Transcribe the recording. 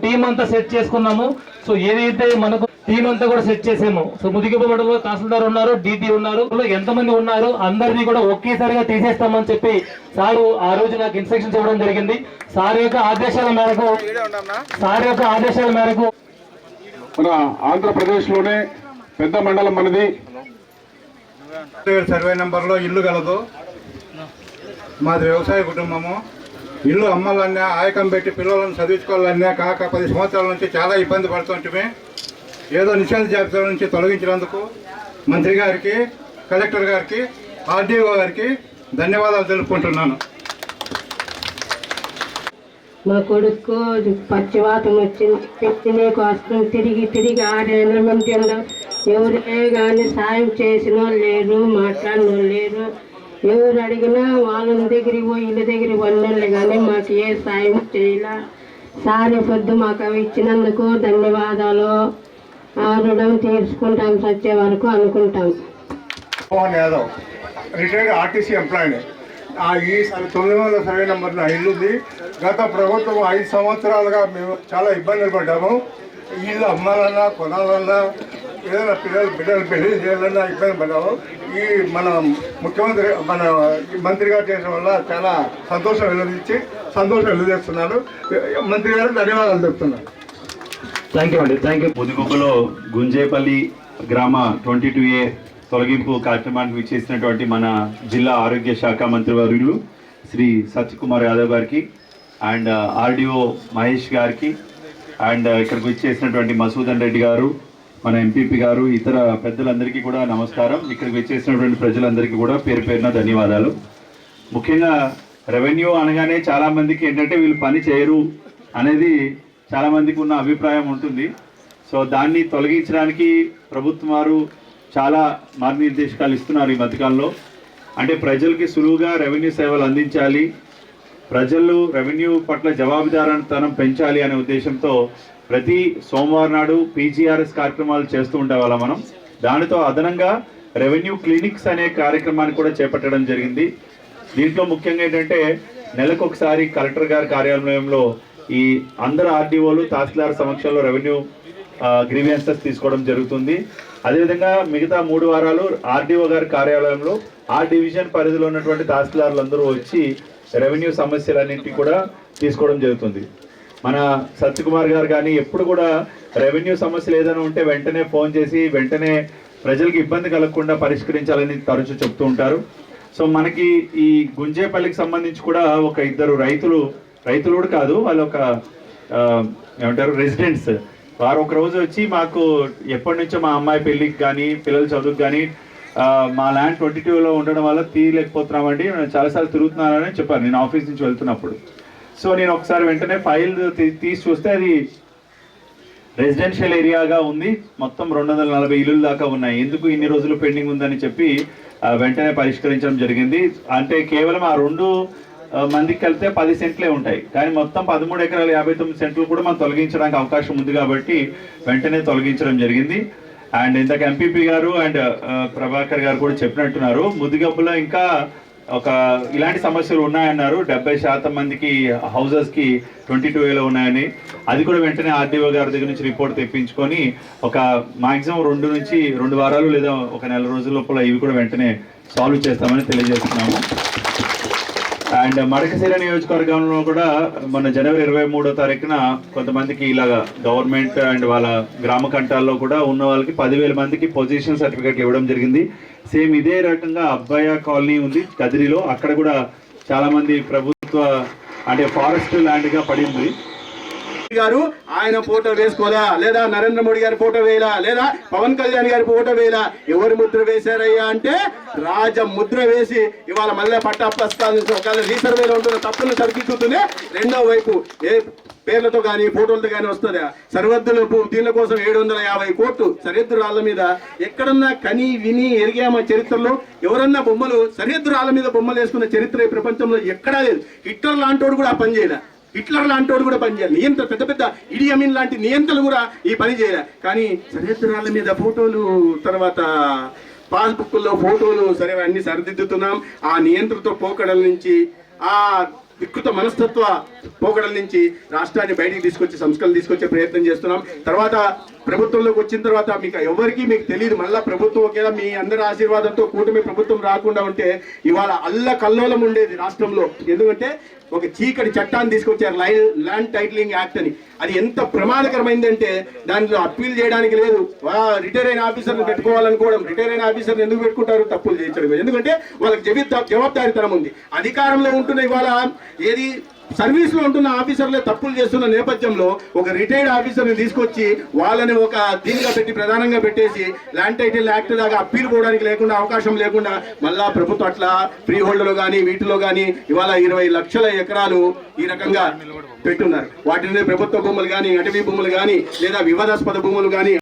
Team అంతా set చేసుకున్నాము. So ఏదైతే మనకు టీం అంతా కూడా సెట్ చేసాము. సో ముదిగొప్ప మండలంలో తహసీల్దార్ ఉన్నారు, డీటీ ఉన్నారు, ఎంతమంది ఉన్నారు అందరినీ కూడా ఒకేసారిగా తీసేస్తామని చెప్పి సారు ఆ రోజు నాకు ఇన్స్ట్రక్షన్స్ ఇవ్వడం జరిగింది. సార్ యొక్క ఆదేశాల మేరకు మన ఆంధ్రప్రదేశ్లోనే పెద్ద మండలం మనది. సర్వే నెంబర్లో ఇల్లు గలదు. మాది వ్యవసాయ కుటుంబము. ఇల్లు అమ్మాలన్నా, ఆయకం పెట్టి పిల్లలను చదివించుకోవాలన్నా కాక 10 సంవత్సరాల నుంచి చాలా ఇబ్బంది పడుతుంటే ఏదో నిషేధ జాబితా నుంచి తొలగించినందుకు మంత్రి గారికి, కలెక్టర్ గారికి, ఆర్డీఓ గారికి ధన్యవాదాలు తెలుపుకుంటున్నాను. మా కొడుకు పచ్చివాతం వచ్చింది, పెట్టినే కోసం తిరిగి ఆడేళ్ళమంటుండో ఎవరే కానీ సాయం చేసిన లేరు, మాట్లాడిన లేరు. ఎవరు అడిగినా వాళ్ళ దగ్గరికి పోయి ఇళ్ళ దగ్గరికి వెళ్ళాలి కానీ మాకు ఏ సాయం చేయలే. సారే పొద్దు మాకు అవి ఇచ్చినందుకు ధన్యవాదాలు. రుణం తీర్చుకుంటాం సచ్చే వరకు అనుకుంటాం. Mohan Yadav, retired RTC employee. ఈ 900 సర్వే నెంబర్ నా ఇల్లుంది. గత ప్రభుత్వం 5 సంవత్సరాలుగా మేము చాలా ఇబ్బందులు పడ్డాము. ఇల్లు అమ్మాలన్నా, కొనాలన్నా, ఏదైనా బిడ్డలు పెళ్లి చేయాలన్నా ఇబ్బంది పడ్డాము. ఈ మన ముఖ్యమంత్రి మంత్రి గారు చేయడం వల్ల చాలా సంతోషం వెలువరిస్తున్నాను. మంత్రి గారు ధన్యవాదాలు చెప్తున్నాను. థ్యాంక్ యూ అండి. Thank you. ముదిగొప్పలో గుంజేపల్లి గ్రామ 22A తొలగింపు కార్యక్రమానికి విచ్చేసినటువంటి మన జిల్లా ఆరోగ్య శాఖ మంత్రివర్యులు శ్రీ సత్యకుమార్ యాదవ్ గారికి అండ్ ఆర్డీఓ మహేష్ గారికి అండ్ ఇక్కడికి విచ్చేసినటువంటి మసూదన్ రెడ్డి గారు, మన ఎంపీపీ గారు, ఇతర పెద్దలందరికీ కూడా నమస్కారం. ఇక్కడికి విచ్చేసినటువంటి ప్రజలందరికీ కూడా పేరు పేరున ధన్యవాదాలు. ముఖ్యంగా రెవెన్యూ అనగానే చాలామందికి ఏంటంటే వీళ్ళు పని చేయరు అనేది చాలామందికి ఉన్న అభిప్రాయం ఉంటుంది. సో దాన్ని తొలగించడానికి ప్రభుత్వం వారు చాలా మార్గనిర్దేశకాలు ఇస్తున్నారు ఈ మధ్యకాలంలో. అంటే ప్రజలకి సులువుగా రెవెన్యూ సేవలు అందించాలి, ప్రజలు రెవెన్యూ పట్ల జవాబుదారీతనం పెంచాలి అనే ఉద్దేశంతో ప్రతి సోమవారం నాడు పీజీఆర్ఎస్ కార్యక్రమాలు చేస్తూ ఉండేవాళ్ళం మనం. దానితో అదనంగా రెవెన్యూ క్లినిక్స్ అనే కార్యక్రమాన్ని కూడా చేపట్టడం జరిగింది. దీంట్లో ముఖ్యంగా ఏంటంటే నెలకు ఒకసారి కలెక్టర్ గారి కార్యాలయంలో ఈ అందరు ఆర్డీఓలు తహసీల్దార్ సమక్షంలో రెవెన్యూ గ్రీవియన్సెస్ తీసుకోవడం జరుగుతుంది. అదేవిధంగా మిగతా 3 వారాలు ఆర్డీఓ గారి కార్యాలయంలో ఆ డివిజన్ పరిధిలో ఉన్నటువంటి తహసీల్దార్లందరూ వచ్చి రెవెన్యూ సమస్యలన్నింటినీ కూడా తీసుకోవడం జరుగుతుంది. మన సత్యకుమార్ గారు కానీ ఎప్పుడు కూడా రెవెన్యూ సమస్యలు ఏదైనా ఉంటే వెంటనే ఫోన్ చేసి వెంటనే ప్రజలకు ఇబ్బంది కలగకుండా పరిష్కరించాలని తరచూ చెప్తూ ఉంటారు. సో మనకి ఈ గుంజేపల్లికి సంబంధించి కూడా ఒక 2 రైతులు కూడా కాదు, వాళ్ళు ఒక ఏమంటారు రెసిడెంట్స్, వారు ఒక రోజు వచ్చి మాకు ఎప్పటి నుంచో మా అమ్మాయి పెళ్ళికి కానీ పిల్లల చదువుకు కానీ మా ల్యాండ్ 22లో ఉండడం వల్ల తీయలేకపోతున్నామండి, చాలాసార్లు తిరుగుతున్నానని చెప్పారు నేను ఆఫీస్ నుంచి వెళ్తున్నప్పుడు. సో నేను ఒకసారి వెంటనే ఫైల్ తీసి చూస్తే అది రెసిడెన్షియల్ ఏరియాగా ఉంది, మొత్తం 240 ఇల్లుల దాకా ఉన్నాయి. ఎందుకు ఇన్ని రోజులు పెండింగ్ ఉందని చెప్పి వెంటనే పరిష్కరించడం జరిగింది. అంటే కేవలం ఆ 2 మందికి వెళ్తే 10 సెంట్లే ఉంటాయి, కానీ మొత్తం 13 ఎకరాల 59 సెంట్లు కూడా మనం తొలగించడానికి అవకాశం ఉంది కాబట్టి వెంటనే తొలగించడం జరిగింది. అండ్ ఇందాక ఎంపీపీ గారు అండ్ ప్రభాకర్ గారు కూడా చెప్పినట్టున్నారు, ముదిగొప్పలో ఇంకా ఒక ఇలాంటి సమస్యలు ఉన్నాయన్నారు. 70% మందికి హౌజెస్కి 22Aలో ఉన్నాయని, అది కూడా వెంటనే ఆర్డీఓ గారి దగ్గర నుంచి రిపోర్ట్ తెప్పించుకొని ఒక మాక్సిమం 2 వారాలు లేదా ఒక నెల రోజుల లోపల ఇవి కూడా వెంటనే సాల్వ్ చేస్తామని తెలియజేస్తున్నాము. అండ్ మడకశిర నియోజకవర్గంలో కూడా మన జనవరి 23వ తారీఖున కొంతమందికి ఇలాగా గవర్నమెంట్ అండ్ వాళ్ళ గ్రామ కంటాల్లో కూడా ఉన్న వాళ్ళకి 10,000 మందికి పొజిషన్ సర్టిఫికేట్లు ఇవ్వడం జరిగింది. సేమ్ ఇదే రకంగా అబ్బాయ కాలనీ ఉంది కదిరిలో, అక్కడ కూడా చాలామంది ప్రభుత్వ అంటే ఫారెస్ట్ ల్యాండ్గా పడింది. గారు ఆయన ఫోటో వేసుకోలే, లేదా నరేంద్ర మోడీ గారి ఫోటో వేయలా, లేదా పవన్ కళ్యాణ్ గారి ఫోటో వేయలా. ఎవరు ముద్ర వేశారయ్యా అంటే రాజ ముద్ర వేసి ఇవాళ మళ్ళీ పట్టా ప్రస్తావించి ఒకవేళ రీసర్వేలో ఉంటున్న తప్పులను సరిదిద్దుతూనే రెండో వైపు ఏ పేర్లతో కానీ ఫోటోలతో కానీ వస్తుందా. సరిహద్దుల దీనిల కోసం 750 కోట్లు సరిహద్దు రాళ్ల మీద ఎక్కడన్నా కని విని ఎరిగామా చరిత్రలో? ఎవరన్నా బొమ్మలు సరిహద్దు రాళ్ల మీద బొమ్మలు వేసుకున్న చరిత్ర ఈ ప్రపంచంలో ఎక్కడా లేదు. హిట్లర్ లాంటోడు కూడా ఆ పని చేయలే, నియంత్ర పెద్ద పెద్ద ఇడి అమీన్ లాంటి నియంత్రణలు కూడా ఈ పని చేయలే. కానీ సరిహద్దు రాళ్ల మీద ఫోటోలు, తర్వాత పాస్బుక్లో ఫోటోలు, సరే అన్ని సరిదిద్దుతున్నాం. ఆ నియంత్రణతో పోకడల నుంచి ఆ వికృత మనస్తత్వ పోకడల నుంచి రాష్ట్రాన్ని బయటికి సంస్కరణ తీసుకొచ్చే ప్రయత్నం చేస్తున్నాం. తర్వాత ప్రభుత్వంలోకి వచ్చిన తర్వాత మీకు తెలియదు, మళ్ళా ప్రభుత్వం ఒకేలా మీ అందరి ఆశీర్వాదంతో కూటమి ప్రభుత్వం రాకుండా ఉంటే ఇవాళ కల్లోలం ఉండేది రాష్ట్రంలో. ఎందుకంటే ఒక చీకటి చట్టాన్ని తీసుకొచ్చారు, ల్యాండ్ టైటిలింగ్ యాక్ట్ అని. అది ఎంత ప్రమాదకరమైందంటే దాంట్లో అప్పీల్ చేయడానికి లేదు. రిటైర్ అయిన ఆఫీసర్ని పెట్టుకోవాలనుకోవడం, రిటైర్ అయిన ఆఫీసర్ని ఎందుకు పెట్టుకుంటారు? తప్పులు చేయించడం. ఎందుకంటే వాళ్ళకి జవాబుదారీతనం ఉంది. అధికారంలో ఉంటున్న ఇవాళ ఏది సర్వీస్ లో ఉంటున్న ఆఫీసర్లే తప్పులు చేస్తున్న నేపథ్యంలో ఒక రిటైర్డ్ ఆఫీసర్ని తీసుకొచ్చి వాళ్ళని ఒక దీనిగా పెట్టి ప్రధానంగా పెట్టేసి ల్యాండ్ టైటిల్ యాక్ట్ లాగా అప్పీల్ పోవడానికి లేకుండా అవకాశం లేకుండా మళ్ళా ప్రభుత్వం అట్లా ఫ్రీ హోల్డ్లో కానీ వీటిలో కానీ ఇవాళ 20 లక్షల ఎకరాలు ఈ రకంగా పెట్టున్నారు. వాటిని ప్రభుత్వ భూములు కానీ, అటవీ భూములు కానీ, లేదా వివాదాస్పద భూములు కానీ